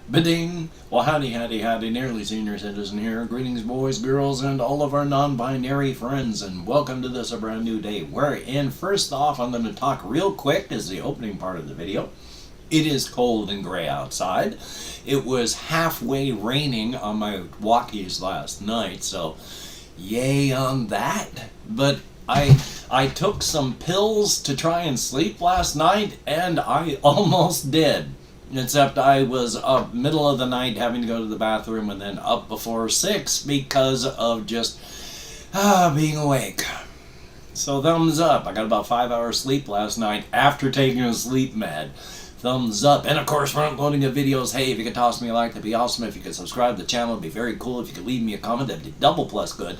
Ba-ding! Well, howdy, howdy, howdy, nearly senior citizen here. Greetings, boys, girls, and all of our non-binary friends, and welcome to this a brand new day. Wherein, first off, I'm going to talk real quick as the opening part of the video. It is cold and gray outside. It was halfway raining on my walkies last night, so yay on that. But I took some pills to try and sleep last night, and I almost did. Except I was up middle of the night having to go to the bathroom and then up before 6 because of just being awake. So thumbs up. I got about 5 hours sleep last night after taking a sleep med. Thumbs up. And of course, front loading of videos. Hey, if you could toss me a like, that'd be awesome. If you could subscribe to the channel, it'd be very cool. If you could leave me a comment, that'd be double plus good.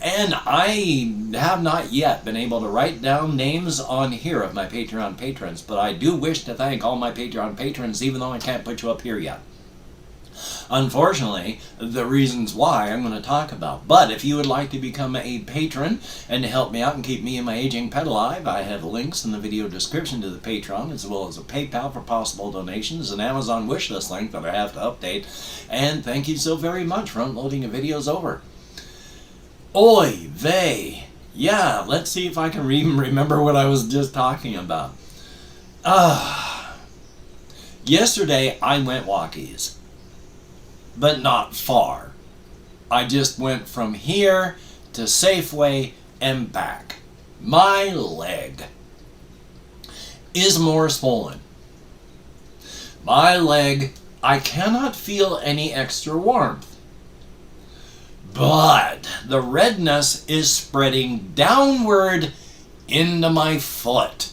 And I have not yet been able to write down names on here of my Patreon patrons, but I do wish to thank all my Patreon patrons, even though I can't put you up here yet. Unfortunately, the reasons why I'm going to talk about. But if you would like to become a patron and to help me out and keep me and my aging pet alive, I have links in the video description to the Patreon, as well as a PayPal for possible donations, an Amazon wishlist link that I have to update. And thank you so very much. Front loading of videos over. Oy vey. Yeah, let's see if I can remember what I was just talking about. Yesterday I went walkies. But not far. I just went from here to Safeway and back. My leg is more swollen. My leg, I cannot feel any extra warmth. But the redness is spreading downward into my foot.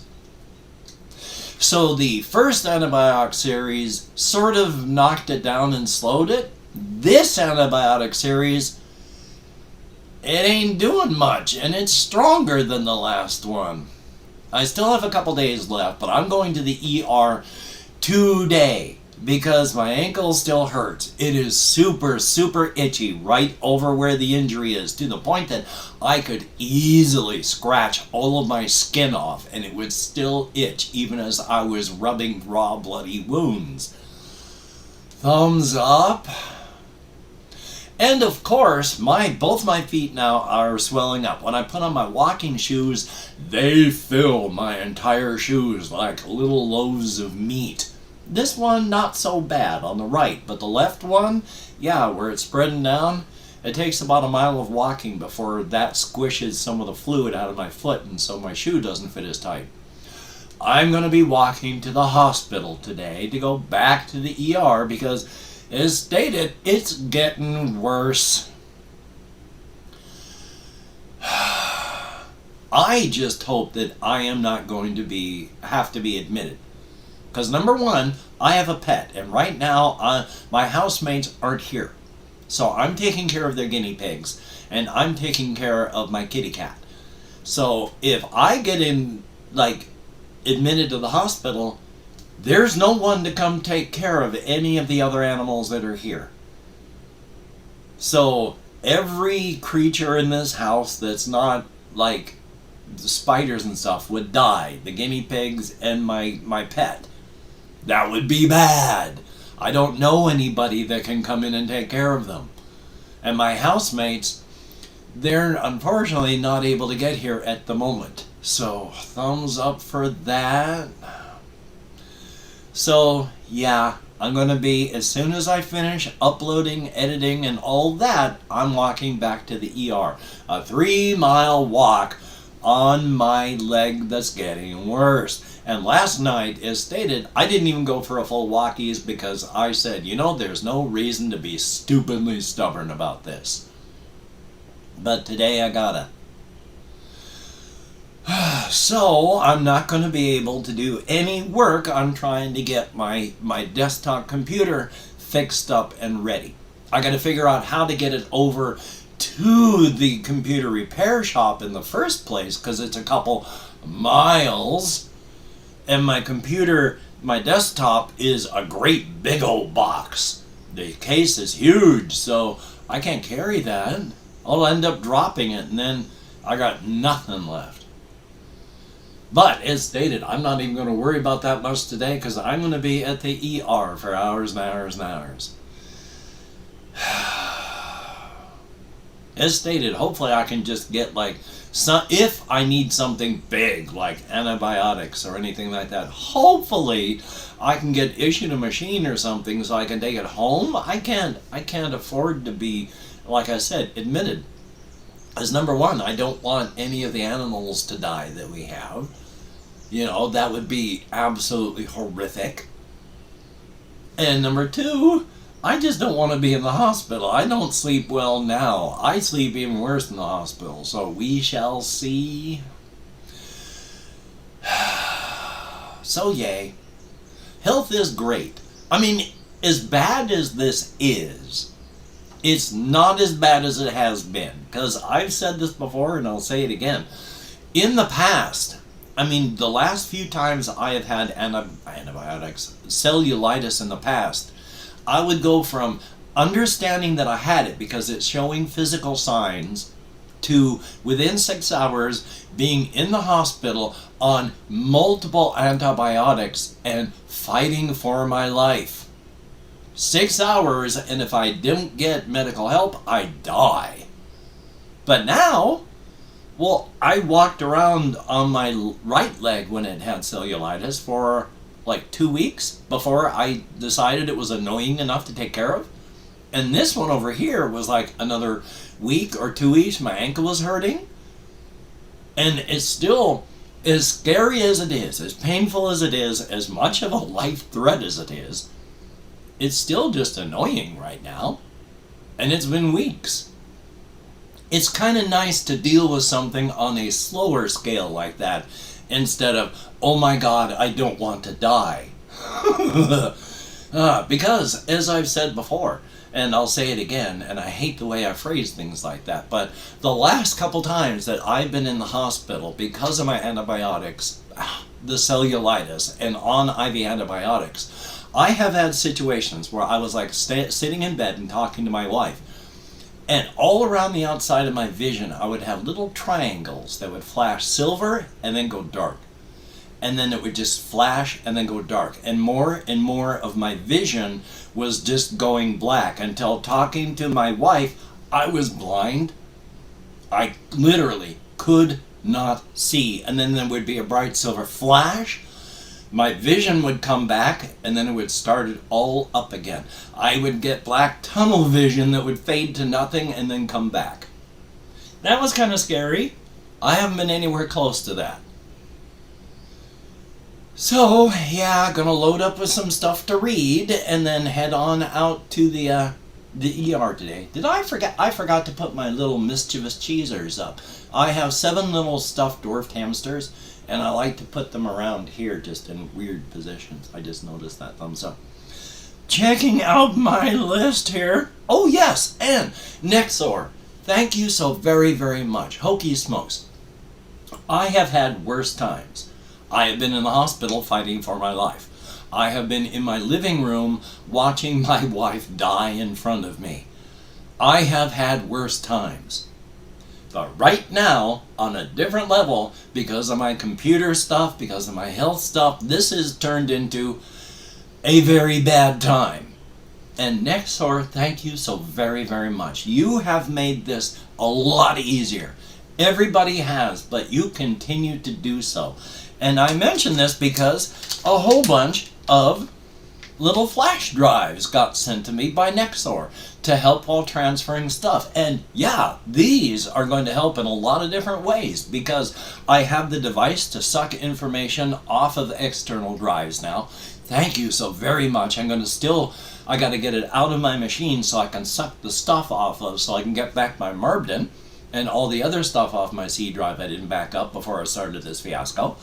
So the first antibiotic series sort of knocked it down and slowed it. This antibiotic series, it ain't doing much, and it's stronger than the last one. I still have a couple days left, but I'm going to the ER today because my ankle still hurts. It is super, super itchy right over where the injury is, to the point that I could easily scratch all of my skin off and it would still itch even as I was rubbing raw bloody wounds. Thumbs up. And of course, both my feet now are swelling up. When I put on my walking shoes, they fill my entire shoes like little loaves of meat. This one, not so bad on the right, but the left one, yeah, where it's spreading down, it takes about a mile of walking before that squishes some of the fluid out of my foot, and so my shoe doesn't fit as tight. I'm going to be walking to the hospital today to go back to the ER because, as stated, it's getting worse. I just hope that I am not going to have to be admitted. Because number one, I have a pet, and right now my housemates aren't here. So I'm taking care of their guinea pigs, and I'm taking care of my kitty cat. So if I get admitted to the hospital, there's no one to come take care of any of the other animals that are here. So every creature in this house that's not like the spiders and stuff would die. The guinea pigs and my pet. That would be bad. I don't know anybody that can come in and take care of them. And my housemates, they're unfortunately not able to get here at the moment. So, thumbs up for that. So, yeah, I'm going to be, as soon as I finish uploading, editing, and all that, I'm walking back to the ER. A 3-mile walk on my leg that's getting worse. And last night, as stated, I didn't even go for a full walkies because I said, there's no reason to be stupidly stubborn about this. But today I gotta. So, I'm not going to be able to do any work on trying to get my desktop computer fixed up and ready. I gotta figure out how to get it over to the computer repair shop in the first place because it's a couple miles. And my computer, my desktop is a great big old box. The case is huge, so I can't carry that. I'll end up dropping it, and then I got nothing left. But as stated, I'm not even going to worry about that much today because I'm going to be at the ER for hours and hours and hours. As stated, hopefully I can just get like if I need something big like antibiotics or anything like that, hopefully I can get issued a machine or something so I can take it home. I can't afford to be, like I said, admitted. As number one, I don't want any of the animals to die that we have. You know, that would be absolutely horrific. And number two, I just don't want to be in the hospital. I don't sleep well now. I sleep even worse in the hospital. So we shall see. So yay. Health is great. I mean, as bad as this is, it's not as bad as it has been. Because I've said this before and I'll say it again. In the past, I mean, the last few times I have had antibiotics, cellulitis in the past, I would go from understanding that I had it because it's showing physical signs to within 6 hours being in the hospital on multiple antibiotics and fighting for my life. 6 hours, and if I didn't get medical help, I'd die. But now, well, I walked around on my right leg when it had cellulitis for like 2 weeks before I decided it was annoying enough to take care of. And this one over here was like another week or 2 weeks. My ankle was hurting. And it's still, as scary as it is, as painful as it is, as much of a life threat as it is, it's still just annoying right now. And it's been weeks. It's kind of nice to deal with something on a slower scale like that instead of, oh my God, I don't want to die. Because, as I've said before, and I'll say it again, and I hate the way I phrase things like that, but the last couple times that I've been in the hospital because of my antibiotics, the cellulitis, and on IV antibiotics, I have had situations where I was like sitting in bed and talking to my wife, and all around the outside of my vision, I would have little triangles that would flash silver and then go dark. And then it would just flash and then go dark. And more of my vision was just going black until talking to my wife, I was blind. I literally could not see. And then there would be a bright silver flash. My vision would come back and then it would start it all up again. I would get black tunnel vision that would fade to nothing and then come back. That was kind of scary. I haven't been anywhere close to that. So, yeah, gonna load up with some stuff to read and then head on out to the ER today. Did I forget? I forgot to put my little mischievous cheesers up. I have 7 little stuffed dwarfed hamsters, and I like to put them around here just in weird positions. I just noticed that. Thumbs up. Checking out my list here. Oh, yes, and Nexor. Thank you so very, very much. Hokey smokes. I have had worse times. I have been in the hospital fighting for my life. I have been in my living room watching my wife die in front of me. I have had worse times. But right now, on a different level, because of my computer stuff, because of my health stuff, this has turned into a very bad time. And Nexor, thank you so very, very much. You have made this a lot easier. Everybody has, but you continue to do so. And I mention this because a whole bunch of little flash drives got sent to me by Nexor to help while transferring stuff. And yeah, these are going to help in a lot of different ways because I have the device to suck information off of external drives now. Thank you so very much. I got to get it out of my machine so I can suck the stuff off of so I can get back my Marbden and all the other stuff off my C drive I didn't back up before I started this fiasco.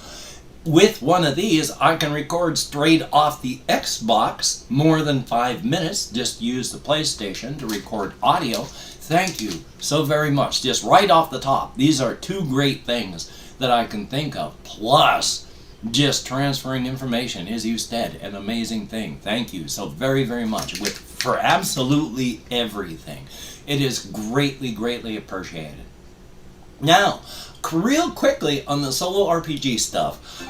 With one of these, I can record straight off the Xbox more than 5 minutes. Just use the PlayStation to record audio. Thank you so very much. Just right off the top, these are 2 great things that I can think of. Plus, just transferring information is, you said, an amazing thing. Thank you so very, very much for absolutely everything. It is greatly, greatly appreciated. Now, real quickly on the solo RPG stuff,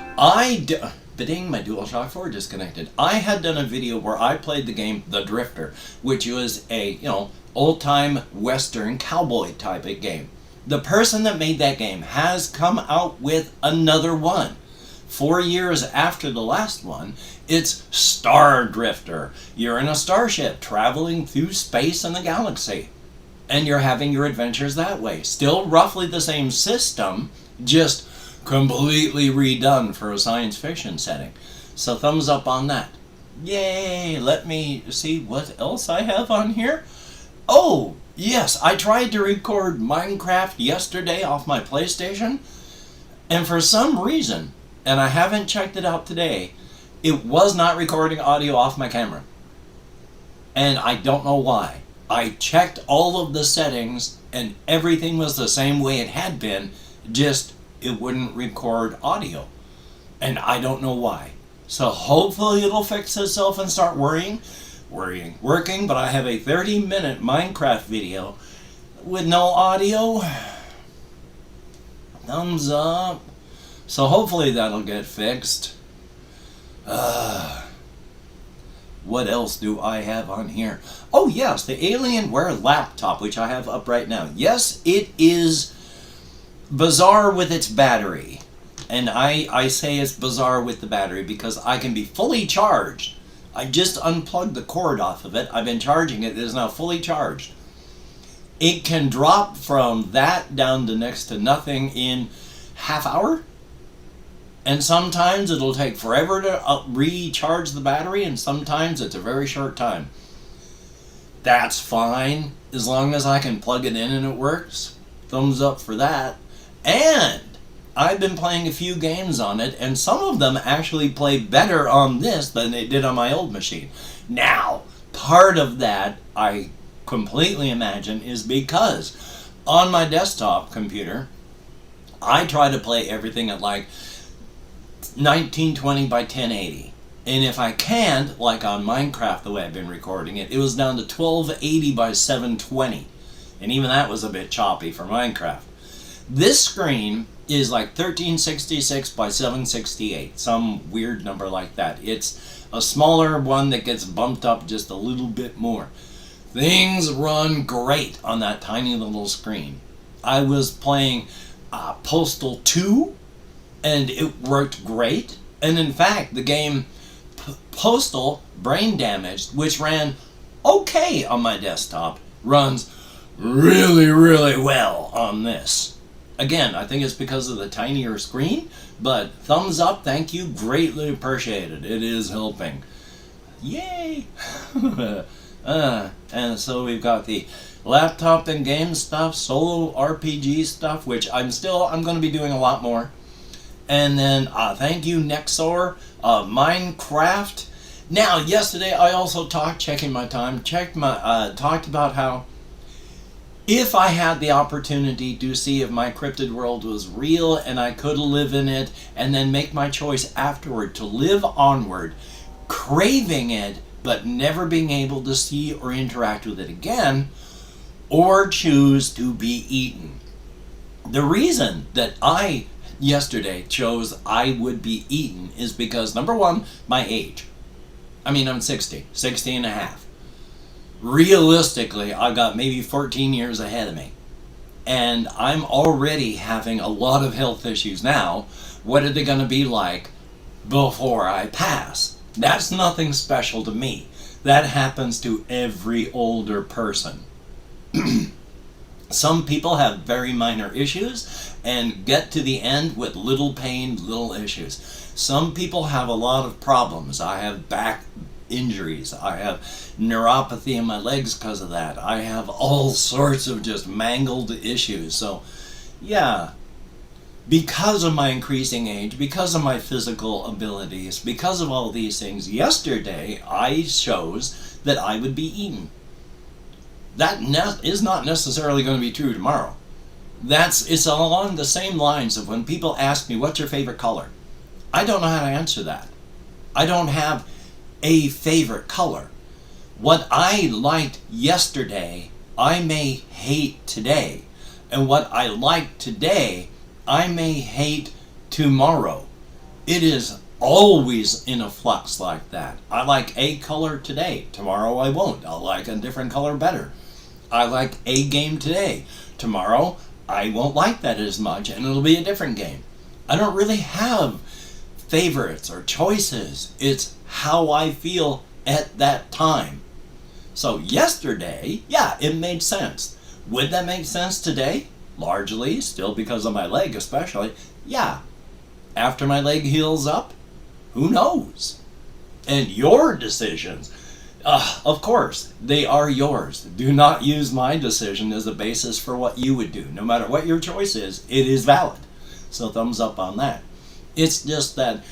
Ding, my DualShock 4 disconnected. I had done a video where I played the game The Drifter, which was a, old-time Western cowboy type of game. The person that made that game has come out with another one. 4 years after the last one, it's Star Drifter. You're in a starship traveling through space and the galaxy, and you're having your adventures that way. Still roughly the same system, just completely redone for a science fiction setting. So thumbs up on that. Yay! Let me see what else I have on here. Oh, yes, I tried to record Minecraft yesterday off my PlayStation, and for some reason, and I haven't checked it out today, it was not recording audio off my camera. And I don't know why. I checked all of the settings and everything was the same way it had been, just it wouldn't record audio. And I don't know why. So hopefully it'll fix itself and start working. But I have a 30-minute Minecraft video with no audio. Thumbs up. So hopefully that'll get fixed. What else do I have on here? Oh yes, the Alienware laptop, which I have up right now. Yes, it is bizarre with its battery. And I say it's bizarre with the battery because I can be fully charged. I just unplugged the cord off of it. I've been charging it. It is now fully charged. It can drop from that down to next to nothing in half hour. And sometimes it'll take forever to recharge the battery, and sometimes it's a very short time. That's fine, as long as I can plug it in and it works. Thumbs up for that. And I've been playing a few games on it, and some of them actually play better on this than they did on my old machine. Now, part of that, I completely imagine, is because on my desktop computer, I try to play everything at like 1920 by 1080. And if I can't, like on Minecraft the way I've been recording it, it was down to 1280 by 720. And even that was a bit choppy for Minecraft. This screen is like 1366 by 768, some weird number like that. It's a smaller one that gets bumped up just a little bit more. Things run great on that tiny little screen. I was playing Postal 2, and it worked great. And in fact, the game Postal Brain Damaged, which ran okay on my desktop, runs really, really well on this. Again, I think it's because of the tinier screen, but thumbs up, thank you, greatly appreciated. It is helping. Yay! And so we've got the laptop and game stuff, solo RPG stuff, which I'm going to be doing a lot more. And then thank you, Nexor, Minecraft. Now, yesterday I also talked about how if I had the opportunity to see if my cryptid world was real and I could live in it and then make my choice afterward to live onward, craving it but never being able to see or interact with it again, or choose to be eaten. The reason that I yesterday chose I would be eaten is because, number one, my age. I mean, I'm 60 and a half. Realistically, I've got maybe 14 years ahead of me. And I'm already having a lot of health issues now. What are they going to be like before I pass? That's nothing special to me. That happens to every older person. Some people have very minor issues and get to the end with little pain, little issues. Some people have a lot of problems. I have back injuries. I have neuropathy in my legs because of that. I have all sorts of just mangled issues. So, yeah, because of my increasing age, because of my physical abilities, because of all these things, yesterday I chose that I would be eaten. That is not necessarily going to be true tomorrow. It's along the same lines of when people ask me, what's your favorite color? I don't know how to answer that. I don't have a favorite color. What I liked yesterday, I may hate today. And what I like today, I may hate tomorrow. It is always in a flux like that. I like a color today. Tomorrow I won't. I'll like a different color better. I like a game today. Tomorrow I won't like that as much and it'll be a different game. I don't really have favorites or choices. It's how I feel at that time. So yesterday, yeah, it made sense. Would that make sense today? Largely, still because of my leg especially. Yeah. After my leg heals up, who knows? And your decisions, of course, they are yours. Do not use my decision as a basis for what you would do. No matter what your choice is, it is valid. So thumbs up on that. It's just that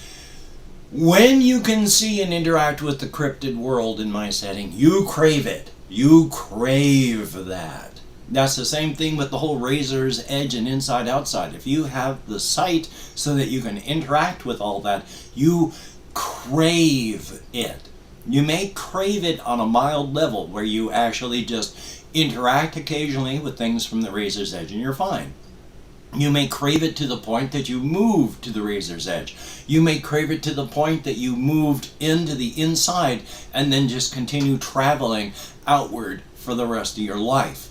when you can see and interact with the cryptid world in my setting, you crave it. You crave that. That's the same thing with the whole razor's edge and inside outside. If you have the sight so that you can interact with all that, you crave it. You may crave it on a mild level where you actually just interact occasionally with things from the razor's edge and you're fine. You may crave it to the point that you move to the razor's edge. You may crave it to the point that you moved into the inside and then just continue traveling outward for the rest of your life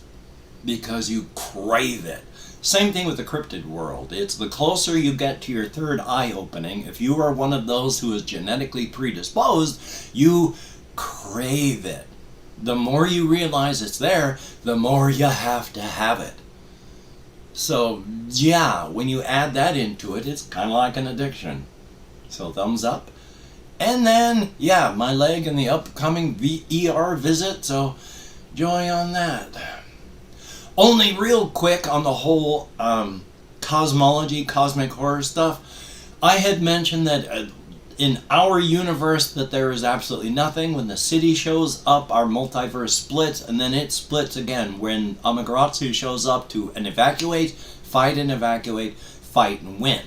because you crave it. Same thing with the cryptid world. It's the closer you get to your third eye opening, if you are one of those who is genetically predisposed, you crave it. The more you realize it's there, the more you have to have it. So, yeah, when you add that into it, it's kind of like an addiction. So, thumbs up. And then, yeah, my leg and the upcoming ER visit, so joy on that. Only real quick on the whole cosmology, cosmic horror stuff. I had mentioned that in our universe that there is absolutely nothing. When the city shows up, our multiverse splits, and then it splits again when Amaterasu shows up to evacuate, fight and evacuate, fight and win.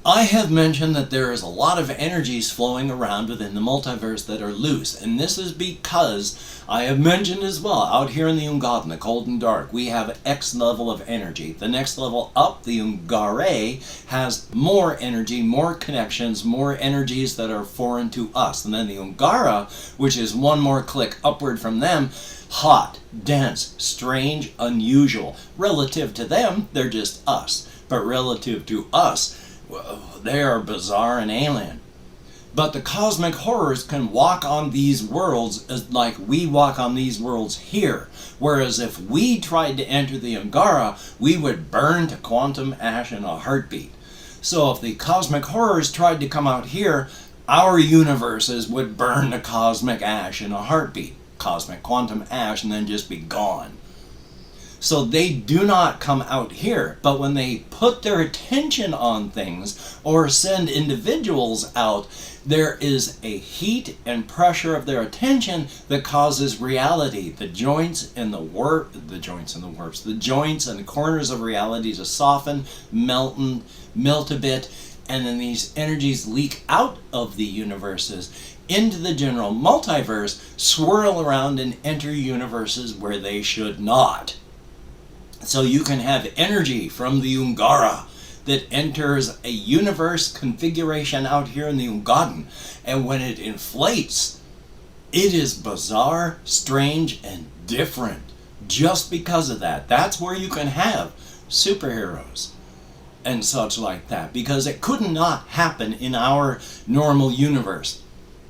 I have mentioned that there is a lot of energies flowing around within the multiverse that are loose, and this is because I have mentioned as well, out here in the Ungadan, the cold and dark, we have X level of energy. The next level up, the Ungare, has more energy, more connections, more energies that are foreign to us. And then the Ungara, which is one more click upward from them, hot, dense, strange, unusual. Relative to them, they're just us. But relative to us, they are bizarre and alien. But the cosmic horrors can walk on these worlds like we walk on these worlds here. Whereas if we tried to enter the Angara, we would burn to quantum ash in a heartbeat. So if the cosmic horrors tried to come out here, our universes would burn to cosmic ash in a heartbeat. Cosmic quantum ash and then just be gone. So they do not come out here, but when they put their attention on things or send individuals out, there is a heat and pressure of their attention that causes reality. The joints and the joints and the corners of reality to soften, melt a bit, and then these energies leak out of the universes into the general multiverse, swirl around and enter universes where they should not. So you can have energy from the Ungara that enters a universe configuration out here in the Ungadan, and when it inflates, it is bizarre, strange, and different. Just because of that. That's where you can have superheroes and such like that, because it could not happen in our normal universe.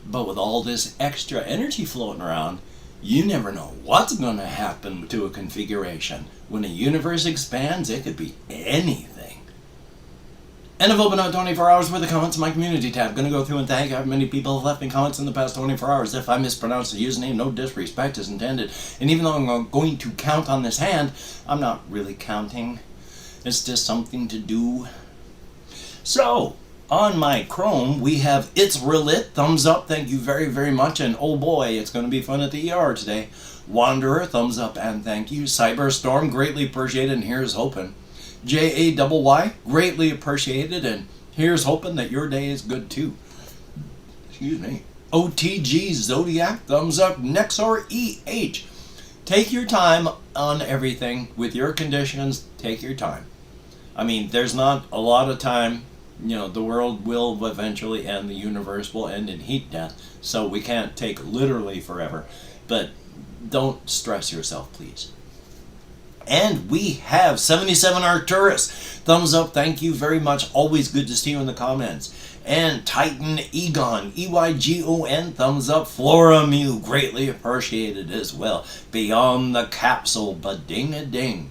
But with all this extra energy floating around, you never know what's going to happen to a configuration. When a universe expands, it could be anything. And I've opened out 24 hours worth of comments in my community tab. Going to go through and thank how many people have left me comments in the past 24 hours. If I mispronounce the username, no disrespect is intended. And even though I'm going to count on this hand, I'm not really counting. It's just something to do. So, on my Chrome, we have It's Relit, thumbs up, thank you very, very much, and oh boy, it's going to be fun at the ER today. Wanderer, thumbs up and thank you. Cyberstorm, greatly appreciated, and here's hoping. JAYY, greatly appreciated, and here's hoping that your day is good too. Excuse me. OTG Zodiac, thumbs up. Nexor EH, take your time on everything with your conditions, take your time. I mean, there's not a lot of time. The world will eventually end, the universe will end in heat death, so we can't take literally forever. But don't stress yourself, please. And we have 77 Arcturus. Thumbs up, thank you very much. Always good to see you in the comments. And Titan Egon, EYGON, thumbs up. Flora Mew, greatly appreciated as well. Beyond the Capsule, ba-ding-a-ding.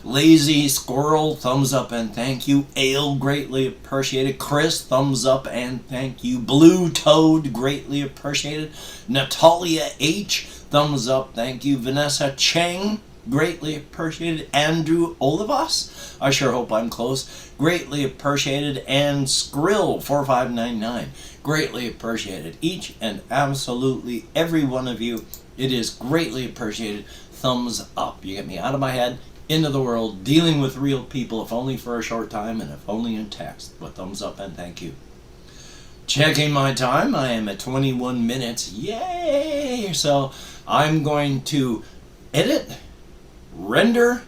Lazy Squirrel, thumbs up and thank you. Ale, greatly appreciated. Chris, thumbs up and thank you. Blue Toad, greatly appreciated. Natalia H, thumbs up, thank you. Vanessa Cheng, greatly appreciated. Andrew Olivas, I sure hope I'm close, greatly appreciated. And Skrill 4599, greatly appreciated. Each and absolutely every one of you, it is greatly appreciated. Thumbs up. You get me out of my head, into the world, dealing with real people, if only for a short time and if only in text. But thumbs up and thank you. Checking my time, I am at 21 minutes. Yay! So I'm going to edit, render,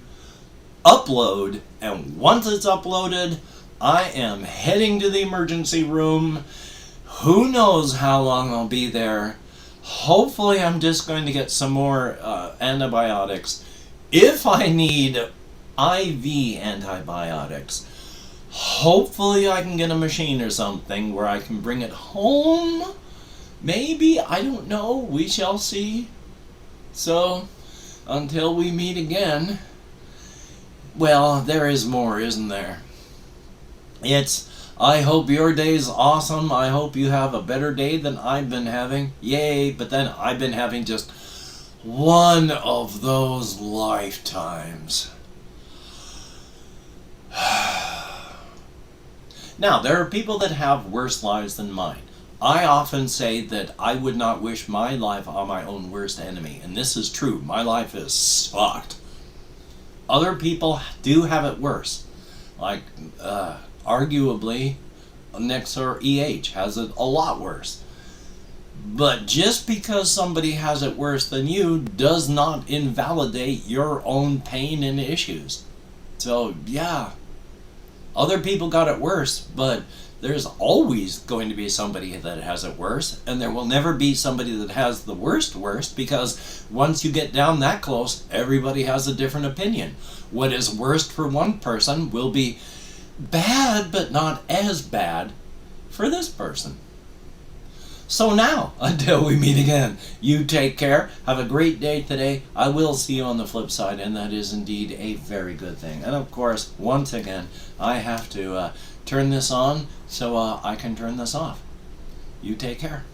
upload, and once it's uploaded, I am heading to the emergency room. Who knows how long I'll be there. Hopefully I'm just going to get some more antibiotics. If I need IV antibiotics, hopefully I can get a machine or something where I can bring it home. Maybe, I don't know, we shall see. So, until we meet again, well, there is more, isn't there? I hope your day's awesome. I hope you have a better day than I've been having. Yay, but then I've been having just one of those lifetimes. Now, there are people that have worse lives than mine. I often say that I would not wish my life on my own worst enemy, and this is true. My life is sucked. Other people do have it worse. Like, arguably, Nexar EH has it a lot worse. But just because somebody has it worse than you does not invalidate your own pain and issues. So, yeah, other people got it worse, but there's always going to be somebody that has it worse, and there will never be somebody that has the worst, because once you get down that close, everybody has a different opinion. What is worst for one person will be bad, but not as bad for this person. So now, until we meet again, you take care. Have a great day today. I will see you on the flip side, and that is indeed a very good thing. And of course, once again, I have to turn this on so I can turn this off. You take care.